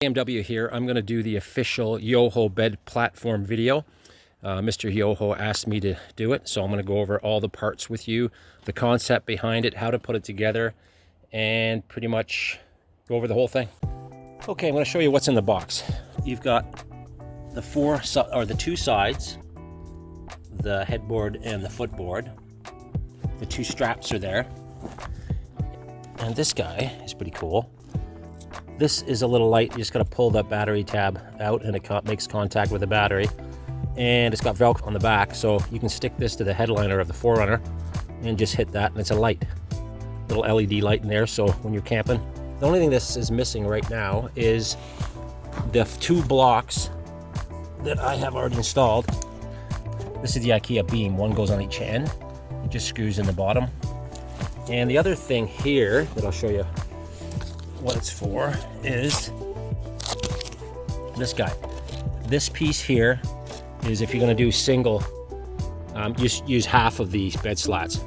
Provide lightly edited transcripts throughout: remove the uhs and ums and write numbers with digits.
BMW here. I'm going to do the official YOHO bed platform video. Mr. YOHO asked me to do it, so I'm going to go over all the parts with you, the concept behind it, how to put it together, and pretty much go over the whole thing. Okay, I'm going to show you what's in the box. You've got the two sides, the headboard and the footboard. The two straps are there, and this guy is pretty cool. This is a little light. You just got to pull that battery tab out and it makes contact with the battery. And it's got Velcro on the back, so you can stick this to the headliner of the 4Runner and just hit that, and it's a light. Little LED light in there, so when you're camping. The only thing this is missing right now is the two blocks that I have already installed. This is the IKEA beam. One goes on each end. It just screws in the bottom. And the other thing here that I'll show you what it's for is this guy. This piece here is if you're going to do single, just use half of these bed slats.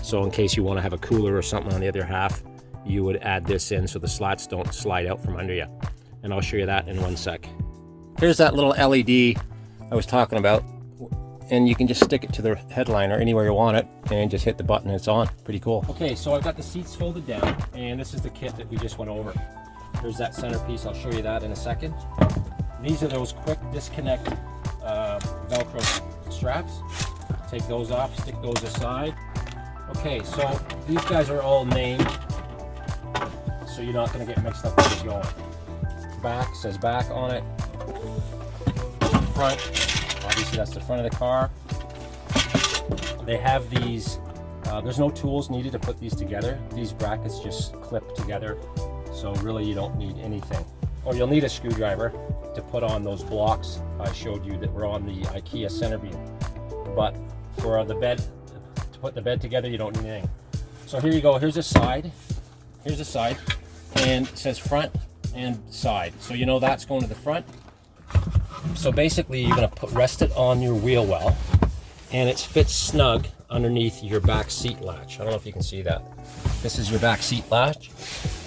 So in case you want to have a cooler or something on the other half, you would add this in so the slats don't slide out from under you. And I'll show you that in one sec. Here's that little LED I was talking about. And you can just stick it to the headliner anywhere you want it and just hit the button and it's on. Pretty cool. Okay, so I've got the seats folded down and this is the kit that we just went over. There's that centerpiece. I'll show you that in a second. These are those quick disconnect Velcro straps. Take those off, stick those aside. Okay, so these guys are all named so you're not going to get mixed up as you're going. Back says back on it. Front. Obviously that's the front of the car. They have these, there's no tools needed to put these together. These brackets just clip together. So really you don't need anything. Or you'll need a screwdriver to put on those blocks I showed you that were on the IKEA center beam. But for the bed, to put the bed together, you don't need anything. So here you go, here's a side. Here's a side, and it says front and side. So you know that's going to the front. So basically you're going to rest it on your wheel well, and it fits snug underneath your back seat latch. I don't know if you can see that. This is your back seat latch,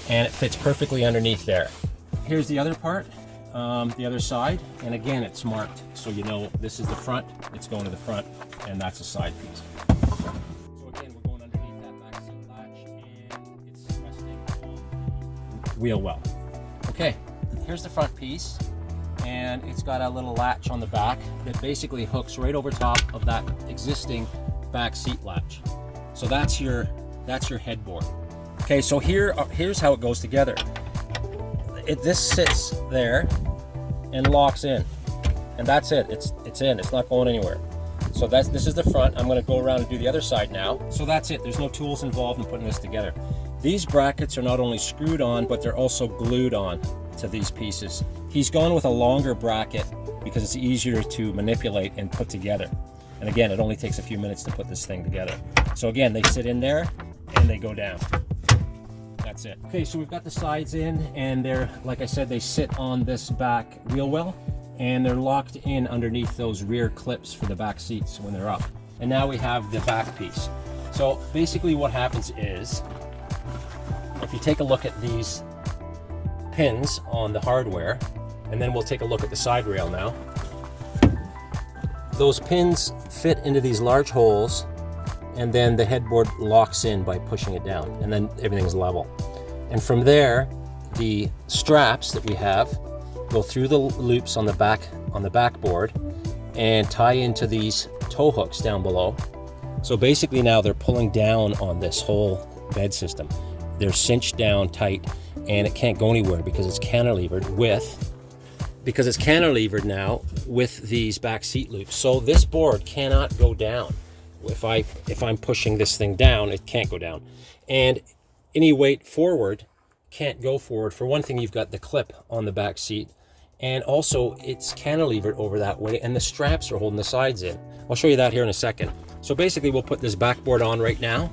and it fits perfectly underneath there. Here's the other part, the other side, and again it's marked so you know this is the front, it's going to the front, and that's a side piece. So again, we're going underneath that back seat latch, and it's resting on the wheel well. Okay, here's the front piece. And it's got a little latch on the back that basically hooks right over top of that existing back seat latch. So that's your headboard. Okay, so here's how it goes together. This sits there and locks in, and that's it. It's in. It's not going anywhere. So this is the front. I'm going to go around and do the other side now. So that's it. There's no tools involved in putting this together. These brackets are not only screwed on, but they're also glued on to these pieces. He's gone with a longer bracket because it's easier to manipulate and put together. And again, it only takes a few minutes to put this thing together. So again, they sit in there and they go down. That's it. Okay, so we've got the sides in, and they're, like I said, they sit on this back wheel well, and they're locked in underneath those rear clips for the back seats when they're up. And now we have the back piece. So basically what happens is, if you take a look at these pins on the hardware, and then we'll take a look at the side rail now. Those pins fit into these large holes, and then the headboard locks in by pushing it down, and then everything's level. And from there, the straps that we have go through the loops on the backboard and tie into these tow hooks down below. So basically now they're pulling down on this whole bed system. They're cinched down tight, and it can't go anywhere because it's cantilevered now with these back seat loops. So this board cannot go down. If I'm pushing this thing down, it can't go down. And any weight forward can't go forward. For one thing, you've got the clip on the back seat, and also it's cantilevered over that way, and the straps are holding the sides in. I'll show you that here in a second. So basically we'll put this backboard on right now,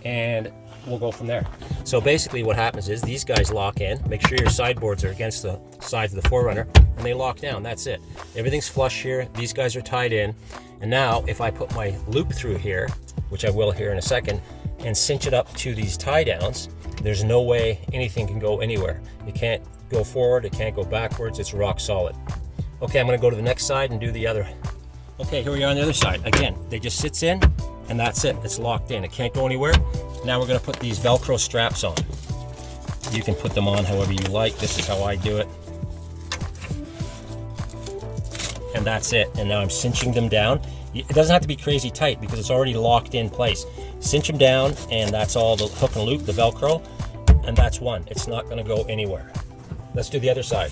and we'll go from there. So basically what happens is these guys lock in. Make sure your sideboards are against the sides of the 4Runner, and they lock down. That's it. Everything's flush here. These guys are tied in. And now if I put my loop through here, which I will here in a second, and cinch it up to these tie downs, there's no way anything can go anywhere. You can't go forward, it can't go backwards, it's rock solid. Okay, I'm gonna go to the next side and do the other. Okay, here we are on the other side. Again, they just sits in and that's it, it's locked in, it can't go anywhere. Now we're gonna put these Velcro straps on. You can put them on however you like. This is how I do it. And that's it. And now I'm cinching them down. It doesn't have to be crazy tight because it's already locked in place. Cinch them down, and that's all the hook and loop, the Velcro, and that's one. It's not gonna go anywhere. Let's do the other side.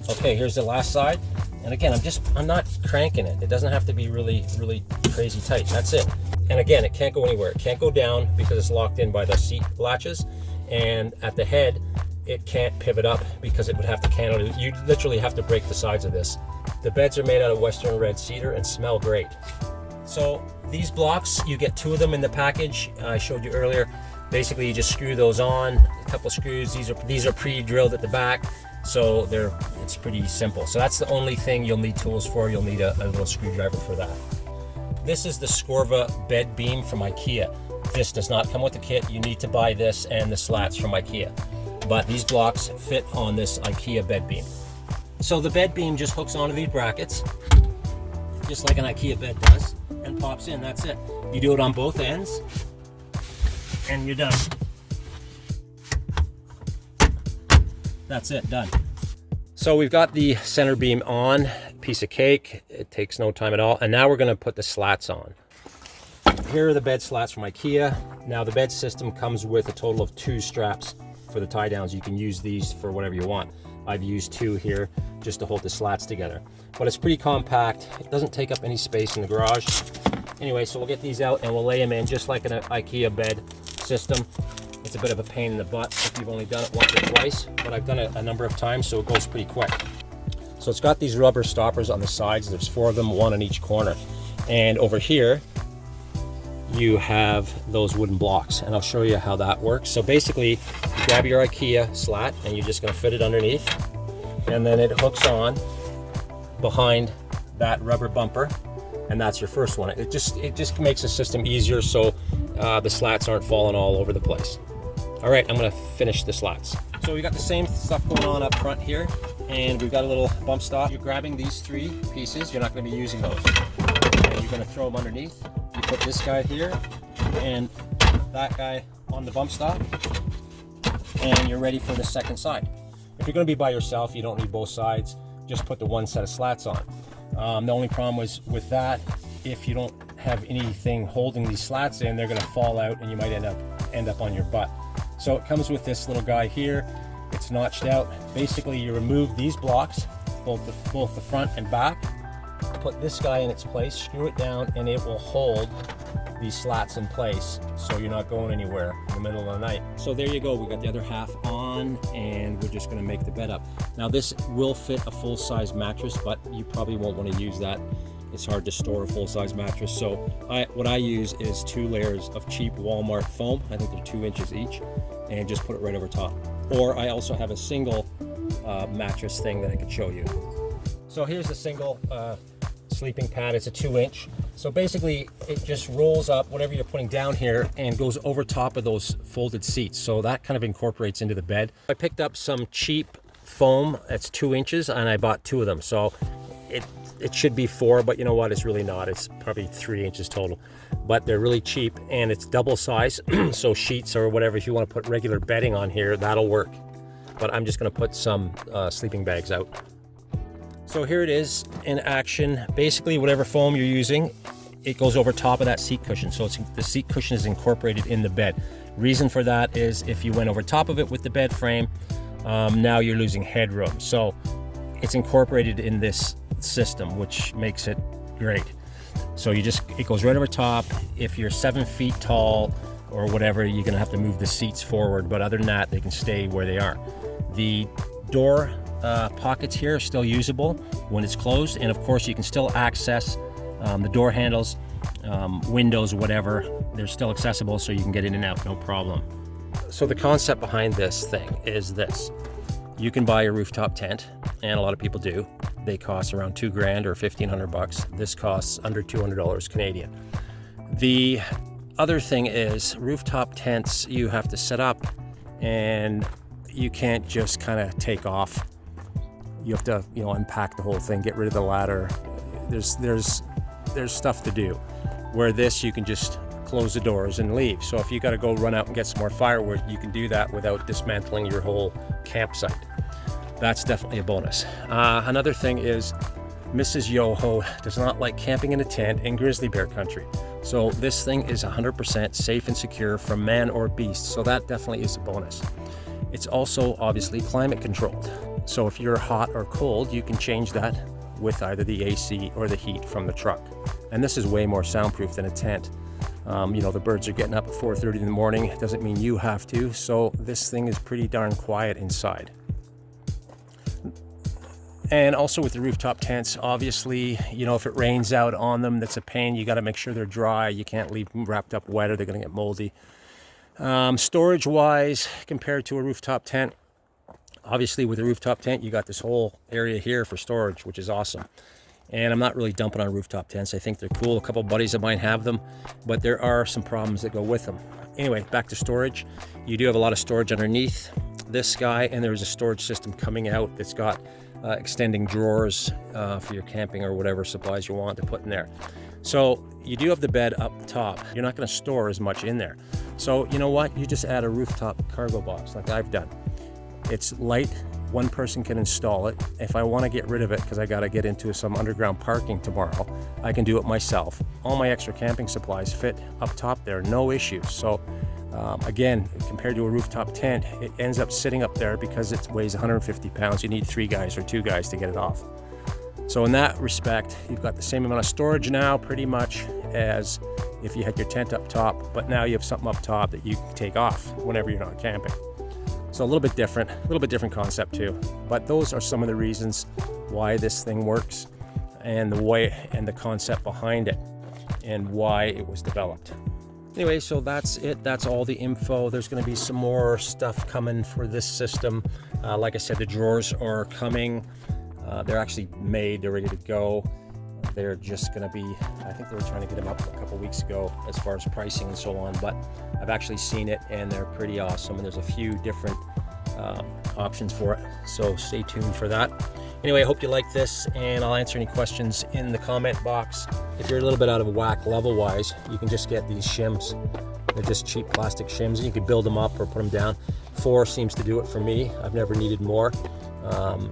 Okay, here's the last side. And again, I'm not cranking it. It doesn't have to be really, really crazy tight. That's it. And again, it can't go anywhere. It can't go down because it's locked in by the seat latches. And at the head, it can't pivot up because it would have to cantilever. You literally have to break the sides of this. The beds are made out of Western red cedar and smell great. So these blocks, you get 2 of them in the package I showed you earlier. Basically, you just screw those on, a couple screws. These are pre-drilled at the back, so it's pretty simple. So that's the only thing you'll need tools for. You'll need a little screwdriver for that. This is the Scorva bed beam from IKEA. This does not come with the kit. You need to buy this and the slats from IKEA. But these blocks fit on this IKEA bed beam. So the bed beam just hooks onto these brackets, just like an IKEA bed does, and pops in. That's it. You do it on both ends, and you're done. That's it, done. So we've got the center beam on, piece of cake. It takes no time at all. And now we're gonna put the slats on. Here are the bed slats from IKEA. Now the bed system comes with a total of 2 straps for the tie downs. You can use these for whatever you want. I've used 2 here just to hold the slats together. But it's pretty compact. It doesn't take up any space in the garage. Anyway, so we'll get these out and we'll lay them in just like an IKEA bed system. It's a bit of a pain in the butt if you've only done it once or twice, but I've done it a number of times, so it goes pretty quick. So it's got these rubber stoppers on the sides. There's 4 of them, 1 on each corner. And over here, you have those wooden blocks, and I'll show you how that works. So basically, you grab your IKEA slat, and you're just gonna fit it underneath, and then it hooks on behind that rubber bumper, and that's your first one. It just makes the system easier so the slats aren't falling all over the place. All right, I'm gonna finish the slats. So we got the same stuff going on up front here, and we've got a little bump stop. You're grabbing these 3 pieces. You're not gonna be using those. And you're gonna throw them underneath. You put this guy here and that guy on the bump stop, and you're ready for the second side. If you're gonna be by yourself, you don't need both sides. Just put the 1 set of slats on. The only problem was with that, if you don't have anything holding these slats in, they're gonna fall out and you might end up on your butt. So it comes with this little guy here. It's notched out. Basically, you remove these blocks, both the front and back, put this guy in its place, screw it down, and it will hold these slats in place so you're not going anywhere in the middle of the night. So there you go, we got the other half on, and we're just gonna make the bed up. Now this will fit a full-size mattress, but you probably won't want to use that. It's hard to store a full-size mattress. So what I use is 2 layers of cheap Walmart foam. I think they're 2 inches each, and just put it right over top. Or I also have a single mattress thing that I could show you. So here's the single sleeping pad. It's a 2-inch. So basically it just rolls up whatever you're putting down here and goes over top of those folded seats. So that kind of incorporates into the bed. I picked up some cheap foam that's 2 inches, and I bought 2 of them. So it should be 4, but you know what? It's really not. It's probably 3 inches total. But they're really cheap, and it's double size. So sheets or whatever, if you want to put regular bedding on here, that'll work. But I'm just going to put some sleeping bags out. So here it is in action. Basically, whatever foam you're using, it goes over top of that seat cushion. So the seat cushion is incorporated in the bed. Reason for that is if you went over top of it with the bed frame, now you're losing headroom. So it's incorporated in this system, which makes it great. So it goes right over top. If you're 7 feet tall or whatever, you're gonna have to move the seats forward, but other than that, they can stay where they are. The door pockets here are still usable when it's closed, and of course you can still access the door handles, windows, whatever. They're still accessible, so you can get in and out, no problem. So the concept behind this thing is this. You can buy a rooftop tent, and a lot of people do. They cost around $2,000 or $1,500. This costs under $200 Canadian. The other thing is rooftop tents you have to set up, and you can't just kind of take off. You have to, you know, unpack the whole thing, get rid of the ladder. There's stuff to do. Where this, you can just close the doors and leave. So if you got to go run out and get some more firewood, you can do that without dismantling your whole campsite. That's definitely a bonus. Another thing is Mrs. Yoho does not like camping in a tent in grizzly bear country. So this thing is 100% safe and secure from man or beast. So that definitely is a bonus. It's also obviously climate controlled. So if you're hot or cold, you can change that with either the AC or the heat from the truck. And this is way more soundproof than a tent. You know, the birds are getting up at 4:30 in the morning. It doesn't mean you have to. So this thing is pretty darn quiet inside. And also with the rooftop tents, obviously, you know, if it rains out on them, that's a pain. You got to make sure they're dry. You can't leave them wrapped up wet or they're going to get moldy. Storage wise, compared to a rooftop tent, obviously with a rooftop tent, you got this whole area here for storage, which is awesome. And I'm not really dumping on rooftop tents. I think they're cool. A couple buddies of mine have them, but there are some problems that go with them. Anyway, back to storage. You do have a lot of storage underneath this guy, and there's a storage system coming out that's got extending drawers for your camping or whatever supplies you want to put in there. So you do have the bed up top. You're not going to store as much in there. So you know what? You just add a rooftop cargo box like I've done. It's light. One person can install it. If I want to get rid of it because I got to get into some underground parking tomorrow, I can do it myself. All my extra camping supplies fit up top there, no issues. So again, compared to a rooftop tent, it ends up sitting up there because it weighs 150 pounds. You need 3 guys or 2 guys to get it off. So in that respect, you've got the same amount of storage now pretty much as if you had your tent up top, but now you have something up top that you can take off whenever you're not camping. So a little bit different concept too. But those are some of the reasons why this thing works and the way and the concept behind it and why it was developed. Anyway, so that's it. That's all the info. There's going to be some more stuff coming for this system. Like I said, the drawers are coming. They're actually made. They're ready to go. They're just going to be, I think they were trying to get them up a couple weeks ago as far as pricing and so on, but I've actually seen it and they're pretty awesome. And there's a few different options for it. So stay tuned for that. Anyway, I hope you like this and I'll answer any questions in the comment box. If you're a little bit out of whack level wise, you can just get these shims. They're just cheap plastic shims and you can build them up or put them down. 4 seems to do it for me. I've never needed more.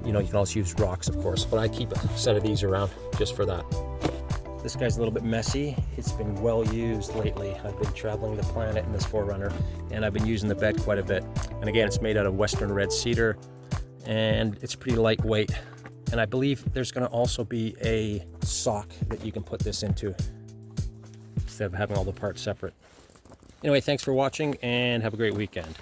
You know, you can also use rocks, of course, but I keep a set of these around just for that. This guy's a little bit messy. It's been well used lately. I've been traveling the planet in this 4Runner and I've been using the bed quite a bit. And again, it's made out of Western Red Cedar and it's pretty lightweight. And I believe there's going to also be a sock that you can put this into instead of having all the parts separate. Anyway, thanks for watching and have a great weekend.